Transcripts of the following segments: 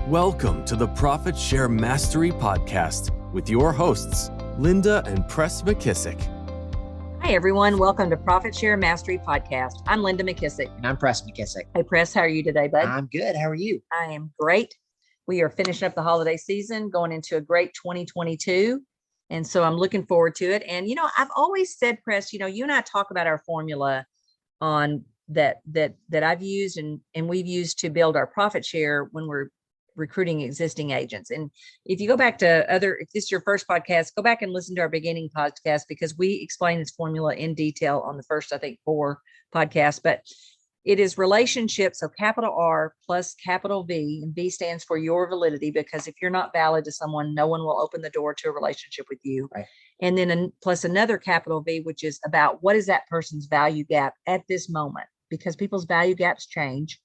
Welcome to the Profit Share Mastery Podcast with your hosts, Linda and Press McKissack. Hi, everyone. Welcome to Profit Share Mastery Podcast. I'm Linda McKissack. And I'm Press McKissack. Hey, Press, how are you today, bud? I'm good. How are you? I am great. We are finishing up the holiday season, going into a great 2022. And so I'm looking forward to it. And, I've always said, Press, you and I talk about our formula on that I've used and we've used to build our profit share when we're recruiting existing agents. And if you go back to if this is your first podcast, go back and listen to our beginning podcast, because we explain this formula in detail on the first, I think, 4 podcasts. But it is relationships, so capital R plus capital V, and V stands for your validity, because if you're not valid to someone, no one will open the door to a relationship with you. Right. And then plus another capital V, which is about what is that person's value gap at this moment, because people's value gaps change.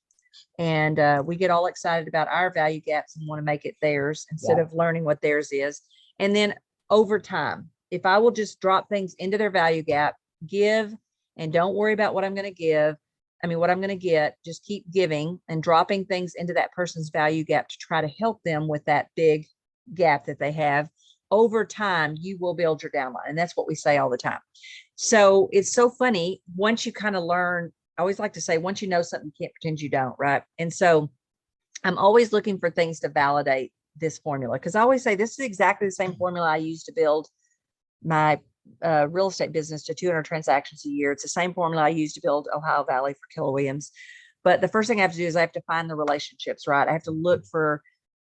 And we get all excited about our value gaps and want to make it theirs instead of learning what theirs is. And then over time, if I will just drop things into their value gap, give, and don't worry about what I'm going to give. What I'm going to get, just keep giving and dropping things into that person's value gap to try to help them with that big gap that they have. Over time, you will build your downline. And that's what we say all the time. So it's so funny. Once you kind of learn, I always like to say, once you know something, you can't pretend you don't, right? And so I'm always looking for things to validate this formula, because I always say this is exactly the same formula I use to build my real estate business to 200 transactions a year. It's the same formula I use to build Ohio Valley for Keller Williams. But the first thing I have to do is I have to find the relationships, right? I have to look for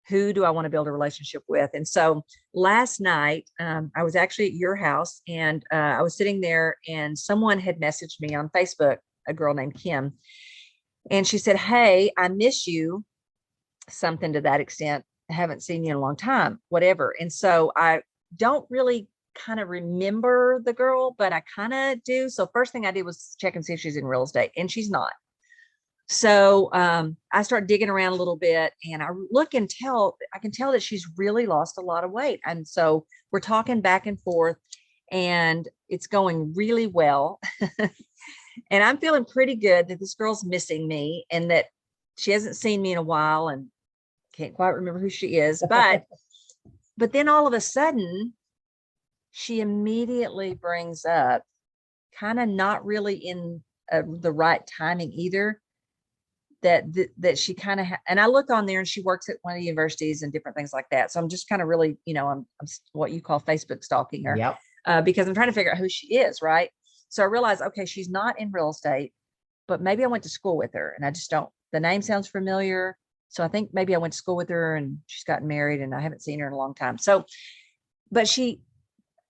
who do I want to build a relationship with. And so last night, I was actually at your house, and I was sitting there, and someone had messaged me on Facebook, a girl named Kim. And she said, "Hey, I miss you," something to that extent. "I haven't seen you in a long time," whatever. And so I don't really kind of remember the girl, but I kind of do. So first thing I did was check and see if she's in real estate, and she's not. So I start digging around a little bit, and I look and I can tell that she's really lost a lot of weight. And so we're talking back and forth, and it's going really well. And I'm feeling pretty good that this girl's missing me and that she hasn't seen me in a while and can't quite remember who she is. But then all of a sudden, she immediately brings up, kind of not really in the right timing either, that she kind of, and I look on there and she works at one of the universities and different things like that. So I'm just kind of really, I'm what you call Facebook stalking her. Yep. Because I'm trying to figure out who she is, right? So I realized, okay, she's not in real estate, but maybe I went to school with her, and I just don't, the name sounds familiar. So I think maybe I went to school with her and she's gotten married, and I haven't seen her in a long time. So, but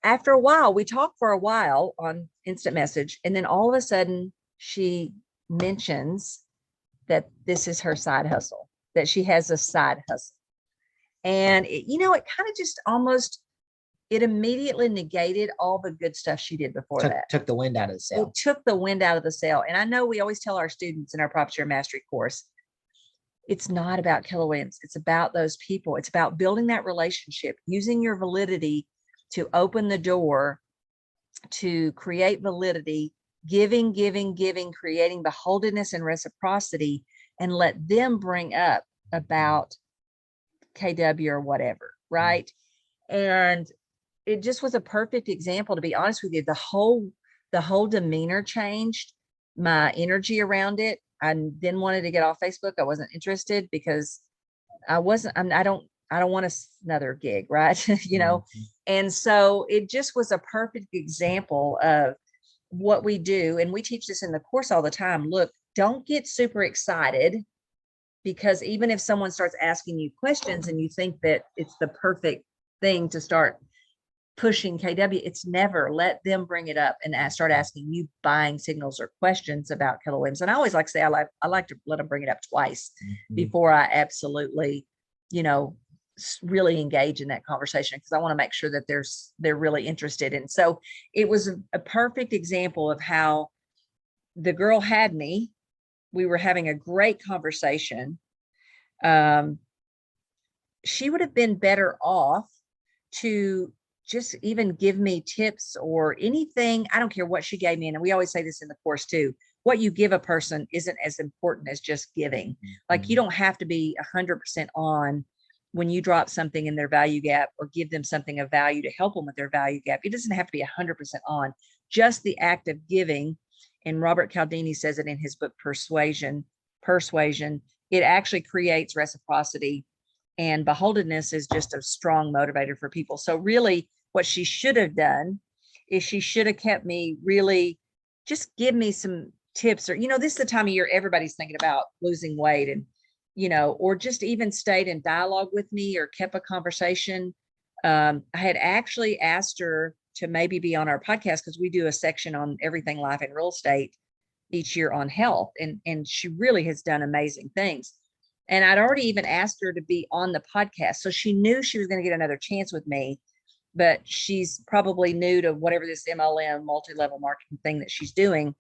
after a while, we talked for a while on instant message. And then all of a sudden she mentions that this is her side hustle, that she has a side hustle. And it kind of just it immediately negated all the good stuff she did before that. Took the wind out of the sail. It took the wind out of the sail. And I know we always tell our students in our Profit Share Mastery course, it's not about Keller Williams. It's about those people. It's about building that relationship, using your validity to open the door to create validity, giving, creating beholdenness and reciprocity, and let them bring up about KW or whatever, right? And it just was a perfect example, to be honest with you. The whole demeanor changed, my energy around it. I then wanted to get off Facebook. I wasn't interested because I don't want another gig, right? Mm-hmm. And so it just was a perfect example of what we do. And we teach this in the course all the time. Look, don't get super excited, because even if someone starts asking you questions and you think that it's the perfect thing to start pushing KW, it's never. Let them bring it up and start asking you buying signals or questions about Keller Williams. And I always like to say, I like to let them bring it up twice before I absolutely, really engage in that conversation, because I want to make sure that they're really interested. And so it was a perfect example of how the girl had me. We were having a great conversation. She would have been better off to just even give me tips or anything. I don't care what she gave me. And we always say this in the course too. what you give a person isn't as important as just giving. Like you don't have to be 100% on when you drop something in their value gap or give them something of value to help them with their value gap. It doesn't have to be 100% on. Just the act of giving. And Robert Cialdini says it in his book, Persuasion, it actually creates reciprocity, and beholdenness is just a strong motivator for people. So really what she should have done is she should have kept me really, just give me some tips, or, this is the time of year everybody's thinking about losing weight, and, or just even stayed in dialogue with me or kept a conversation. I had actually asked her to maybe be on our podcast, because we do a section on everything life and real estate each year on health. And she really has done amazing things. And I'd already even asked her to be on the podcast. So she knew she was going to get another chance with me, but she's probably new to whatever this MLM, multi-level marketing thing that she's doing.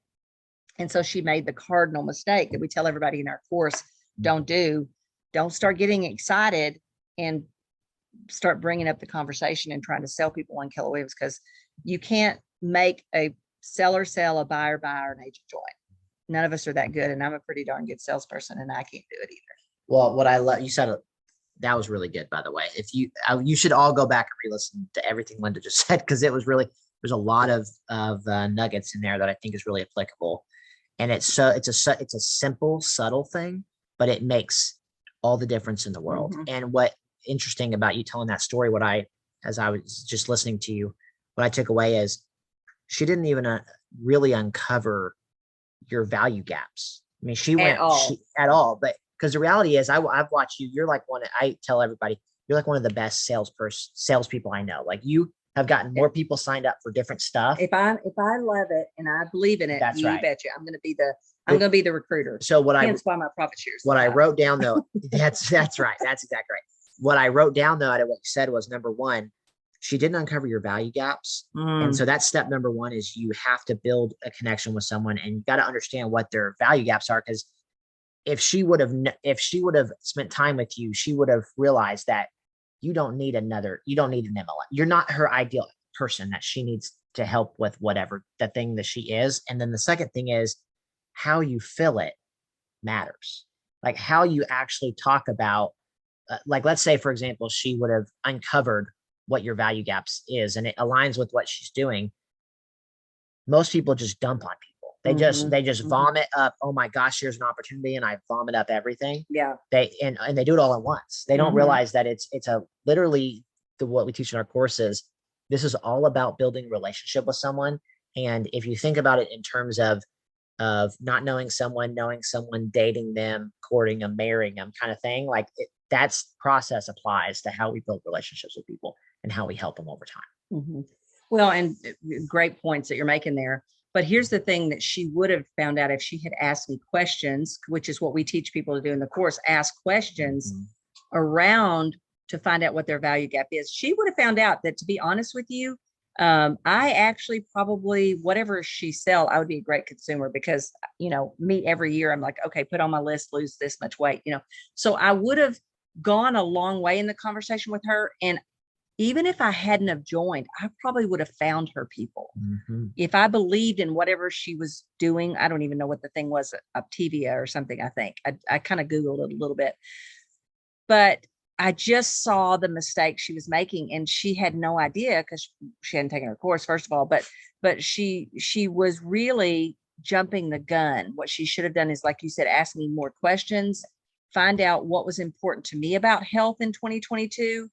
And so she made the cardinal mistake that we tell everybody in our course, don't start getting excited and start bringing up the conversation and trying to sell people on Keller Williams, because you can't make a seller sell, a buyer buy, or an agent join. None of us are that good. And I'm a pretty darn good salesperson, and I can't do it either. Well, what I love, you said that was really good, by the way. If you should all go back and re-listen to everything Linda just said, because it was really, there's a lot of nuggets in there that I think is really applicable. And it's a simple, subtle thing, but it makes all the difference in the world. Mm-hmm. And what interesting about you telling that story, as I was just listening to you, what I took away is she didn't even really uncover your value gaps. I mean, she went at all, but because the reality is, I've watched you. You're like I tell everybody, you're like one of the best salespeople I know. Like, you have gotten more people signed up for different stuff. If I love it and I believe in it, That's right. Betcha, I'm going to be the recruiter. So hence why my profit shares. What I wrote down though, that's right. That's exactly right. What I wrote down though, out of what you said, was number one, she didn't uncover your value gaps. And so that's step number one, is you have to build a connection with someone, and you got to understand what their value gaps are. Because if she would have spent time with you, she would have realized that you don't need an MLM. You're not her ideal person that she needs to help with, whatever the thing that she is. And then the second thing is, how you fill it matters. Like, how you actually talk about, like, let's say, for example, she would have uncovered what your value gaps is, and it aligns with what she's doing. Most people just dump on people. They just vomit up, oh my gosh, here's an opportunity, and I vomit up everything. Yeah. They do it all at once. They don't realize that it's literally what we teach in our courses. This is all about building relationship with someone. And if you think about it in terms of not knowing someone, dating them, courting them, marrying them, kind of thing, like that's process applies to how we build relationships with people and how we help them over time. Well, and great points that you're making there. But here's the thing that she would have found out if she had asked me questions, which is what we teach people to do in the course, ask questions around to find out what their value gap is. She would have found out that, to be honest with you, I actually probably, whatever she sell, I would be a great consumer, because, me every year, I'm like, okay, put on my list, lose this much weight, so I would have gone a long way in the conversation with her. And even if I hadn't have joined, I probably would have found her people. If I believed in whatever she was doing. I don't even know what the thing was, Optivia or something. I think I kind of Googled it a little bit, but I just saw the mistake she was making, and she had no idea, because she hadn't taken her course, first of all, but she was really jumping the gun. What she should have done is, like you said, ask me more questions, find out what was important to me about health in 2022.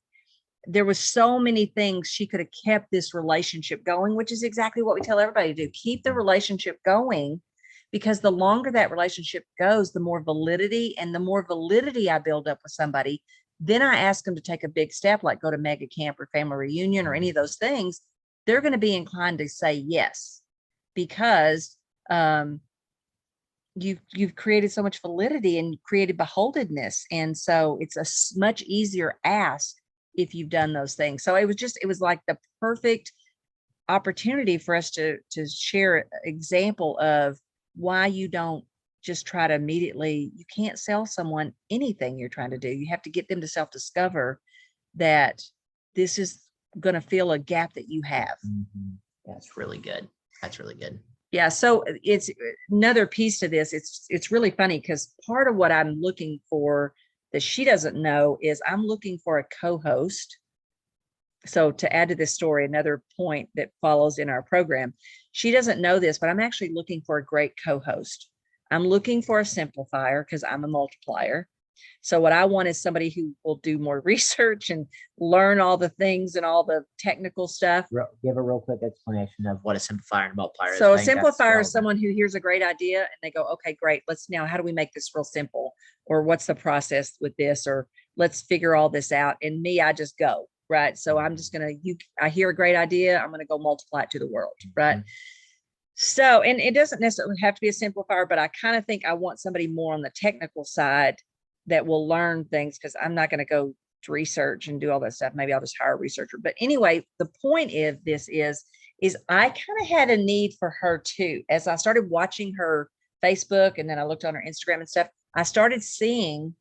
There was so many things she could have kept this relationship going, which is exactly what we tell everybody to do. Keep the relationship going, because the longer that relationship goes, the more validity, and the more validity I build up with somebody, then I ask them to take a big step, like go to mega camp or family reunion or any of those things. They're going to be inclined to say yes, because you've created so much validity and created beholdenness. And so it's a much easier ask if you've done those things. So it was like the perfect opportunity for us to share an example of why you don't just try to immediately, you can't sell someone anything you're trying to do. You have to get them to self-discover that this is going to fill a gap that you have. That's really good. Yeah. So it's another piece to this. It's really funny because part of what I'm looking for that she doesn't know is I'm looking for a co-host. So to add to this story, another point that follows in our program, she doesn't know this, but I'm actually looking for a great co-host. I'm looking for a simplifier because I'm a multiplier. So what I want is somebody who will do more research and learn all the things and all the technical stuff. Give a real quick explanation of what a simplifier and multiplier is. So a simplifier is someone who hears a great idea and they go, okay, great. How do we make this real simple? Or what's the process with this? Or let's figure all this out. And me, I just go, right? So I'm just going to, I hear a great idea. I'm going to go multiply it to the world, right? So, and it doesn't necessarily have to be a simplifier, but I kind of think I want somebody more on the technical side that will learn things, because I'm not going to go to research and do all that stuff. Maybe I'll just hire a researcher. But anyway, the point of this is I kind of had a need for her too. As I started watching her Facebook and then I looked on her Instagram and stuff, I started seeing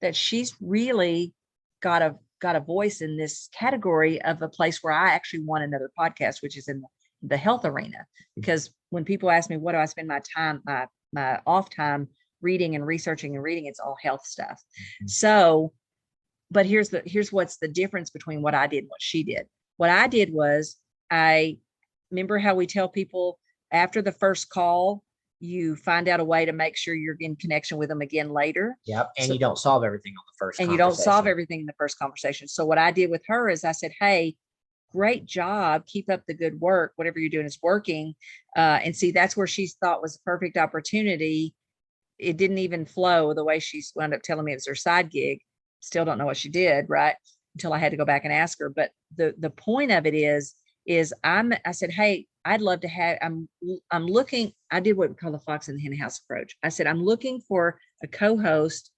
that she's really got a voice in this category of a place where I actually want another podcast, which is in the health arena. Because when people ask me, what do I spend my time, my off time reading and researching and reading, it's all health stuff. So, but here's what's the difference between what I did and what she did. What I did was, I remember how we tell people after the first call, you find out a way to make sure you're in connection with them again later. Yep. And so, you don't solve everything on the first and you don't solve everything in the first conversation. So what I did with her is I said, hey, great job. Keep up the good work. Whatever you're doing is working. And see, that's where she thought was the perfect opportunity. It didn't even flow the way she wound up telling me it was her side gig. Still don't know what she did, right? Until I had to go back and ask her. But the point of it is I said, hey, I'd love to have, I'm looking, I did what we call the fox and the hen house approach. I said, I'm looking for a co-host.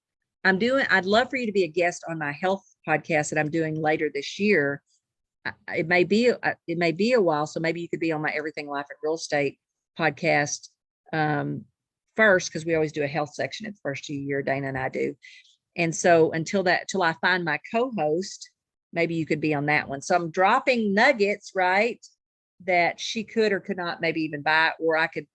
I'd love for you to be a guest on my health podcast that I'm doing later this year. It may be a while. So maybe you could be on my Everything Life and Real Estate podcast first, because we always do a health section at the first of the year, Dana and I do. And so until I find my co-host, maybe you could be on that one. So I'm dropping nuggets, right, that she could or could not maybe even buy, or I could,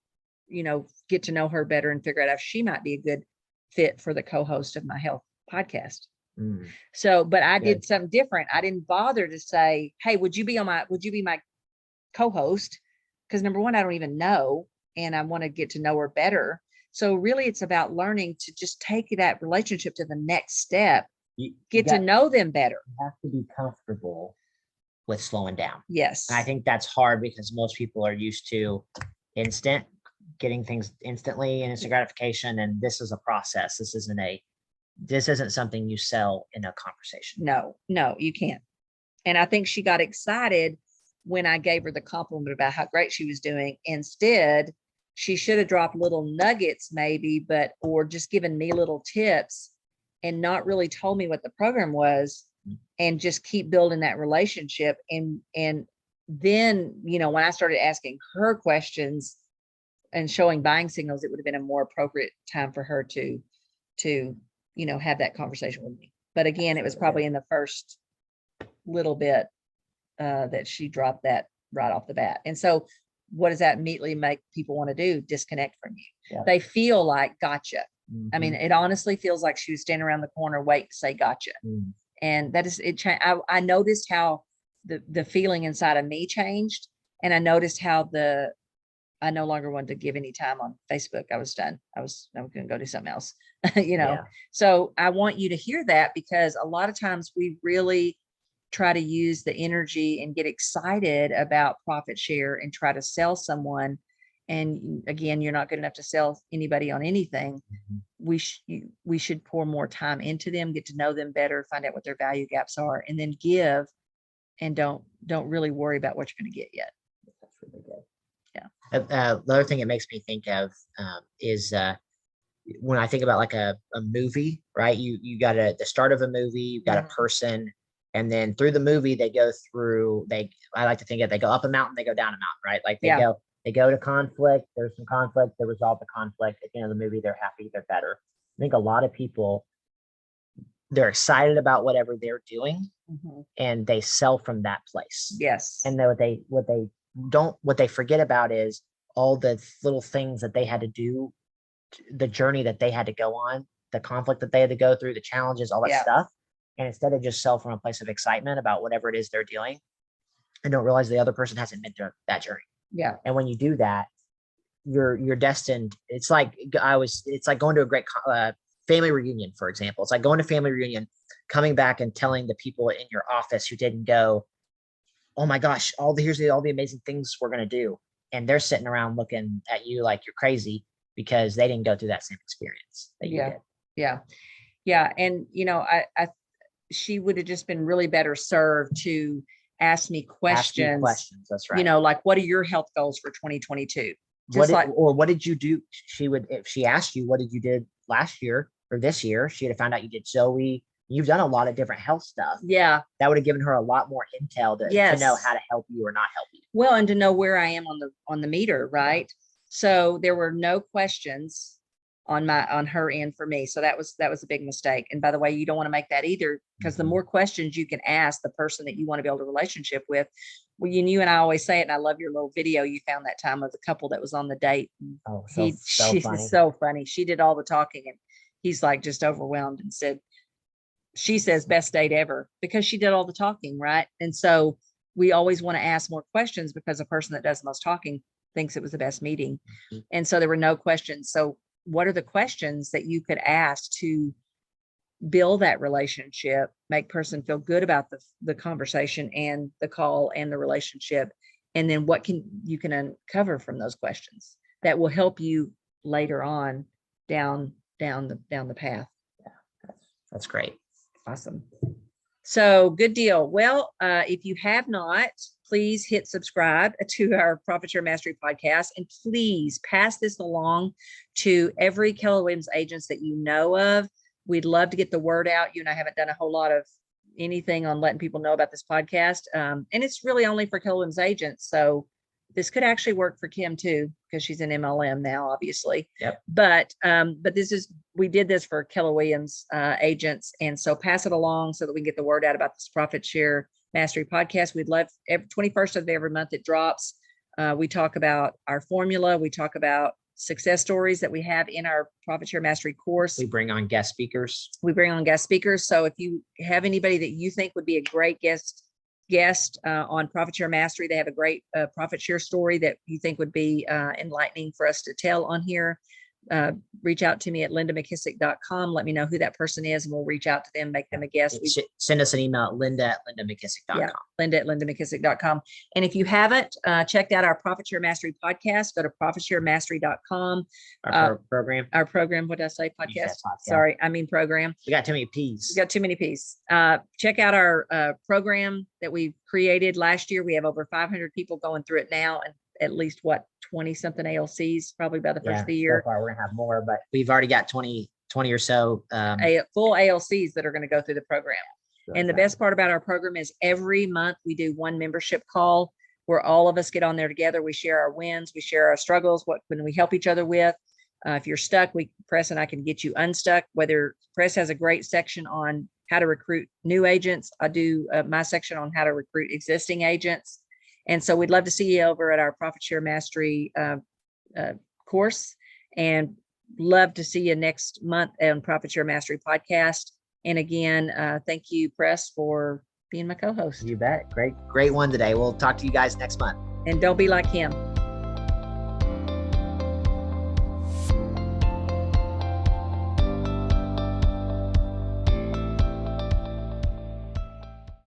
get to know her better and figure out if she might be a good fit for the co-host of my health podcast. So, but I did something different. I didn't bother to say, hey, would you be my co-host? Because number one, I don't even know, and I want to get to know her better. So really it's about learning to just take that relationship to the next step, get to know them better. You have to be comfortable with slowing down. Yes. And I think that's hard because most people are used to getting things instantly and instant gratification. And this is a process. This isn't something you sell in a conversation. No, you can't. And I think she got excited when I gave her the compliment about how great she was doing. Instead, she should have dropped little nuggets maybe, or just given me little tips and not really told me what the program was, and just keep building that relationship. And then, when I started asking her questions and showing buying signals, it would have been a more appropriate time for her to have that conversation with me. But again, it was probably in the first little bit that she dropped that right off the bat. And so what does that immediately make people want to do? Disconnect from you. Yeah. They feel like gotcha. I mean, it honestly feels like she was standing around the corner waiting to say gotcha. And that is it. I noticed how the feeling inside of me changed, and I noticed how I no longer wanted to give any time on Facebook. I was done. I was going to go do something else, Yeah. So I want you to hear that, because a lot of times we really try to use the energy and get excited about profit share and try to sell someone. And again, you're not good enough to sell anybody on anything. We should pour more time into them, get to know them better, find out what their value gaps are, and then give, and don't really worry about what you're going to get yet. That's really good. Yeah. The other thing it makes me think of is when I think about like a movie, right? You got the start of a movie, you've got a person, and then through the movie they go up a mountain, they go down a mountain, right? Like they go to conflict, there's some conflict, they resolve the conflict. At the end of the movie, they're happy, they're better. I think a lot of people, they're excited about whatever they're doing, and they sell from that place. Yes. And then what they forget about is all the little things that they had to do, the journey that they had to go on, the conflict that they had to go through, the challenges, all that Yeah. stuff. And instead of just sell from a place of excitement about whatever it is they're dealing, and don't realize the other person hasn't been through that journey. Yeah. And when you do that, you're destined. It's like going to a great family reunion, for example. It's like going to family reunion, coming back and telling the people in your office who didn't go, oh my gosh, here's all the amazing things we're going to do. And they're sitting around looking at you like you're crazy because they didn't go through that same experience that you did. Yeah. Yeah. And, she would have just been really better served to ask me questions. That's right. Like, what are your health goals for 2022? What did you do? If she asked you, what did you did last year or this year, she'd have found out you did Zoe. You've done a lot of different health stuff. Yeah. That would have given her a lot more intel to know how to help you or not help you. Well, and to know where I am on the meter. Right. So there were no questions on her end for me. So that was a big mistake. And by the way, you don't want to make that either, because the more questions you can ask the person that you want to build a relationship with. Well, you and I always say it, and I love your little video you found that time of the couple that was on the date. Oh, She's funny. so funny. She did all the talking, and he's like just overwhelmed and said, she says best date ever, because she did all the talking, right? And so we always want to ask more questions, because the person that does the most talking thinks it was the best meeting. Mm-hmm. And so there were no questions. So what are the questions that you could ask to build that relationship, make person feel good about the conversation and the call and the relationship? And then what you can uncover from those questions that will help you later on down the path. Yeah, that's great. Awesome. So good deal. Well, if you have not, please hit subscribe to our Profit Share Mastery podcast, and please pass this along to every Keller Williams agents that you know of. We'd love to get the word out. You and I haven't done a whole lot of anything on letting people know about this podcast. And it's really only for Keller Williams agents. So this could actually work for Kim too, because she's an MLM now, obviously. Yep. But we did this for Keller Williams agents. And so pass it along so that we can get the word out about this Profit Share Mastery podcast. We'd love 21st of every month it drops. We talk about our formula. We talk about success stories that we have in our Profit Share Mastery course. We bring on guest speakers. So if you have anybody that you think would be a great guest on Profit Share Mastery, they have a great profit share story that you think would be enlightening for us to tell on here, reach out to me at lindamckisack.com. Let me know who that person is, and we'll reach out to them, make them a guest. Send us an email at linda@lindamckisack.com. Yeah, linda@lindamckisack.com. And if you haven't checked out our Profit Share Mastery podcast, go to profitsharemastery.com. Our program. What did I say? Podcast. Podcast. Sorry, I mean program. We got too many P's. Check out our program that we created last year. We have over 500 people going through it now, and at least 20 something ALCs, probably by the first of the year. So far we're gonna have more, but we've already got 20 or so full ALCs that are going to go through the program. Sure. And the best part about our program is every month we do one membership call where all of us get on there together. We share our wins, we share our struggles, what can we help each other with. If you're stuck, Press and I can get you unstuck. Whether Press has a great section on how to recruit new agents, I do my section on how to recruit existing agents. And so we'd love to see you over at our Profit Share Mastery course, and love to see you next month on Profit Share Mastery podcast. And again, thank you, Press, for being my co-host. You bet. Great one today. We'll talk to you guys next month. And don't be like him.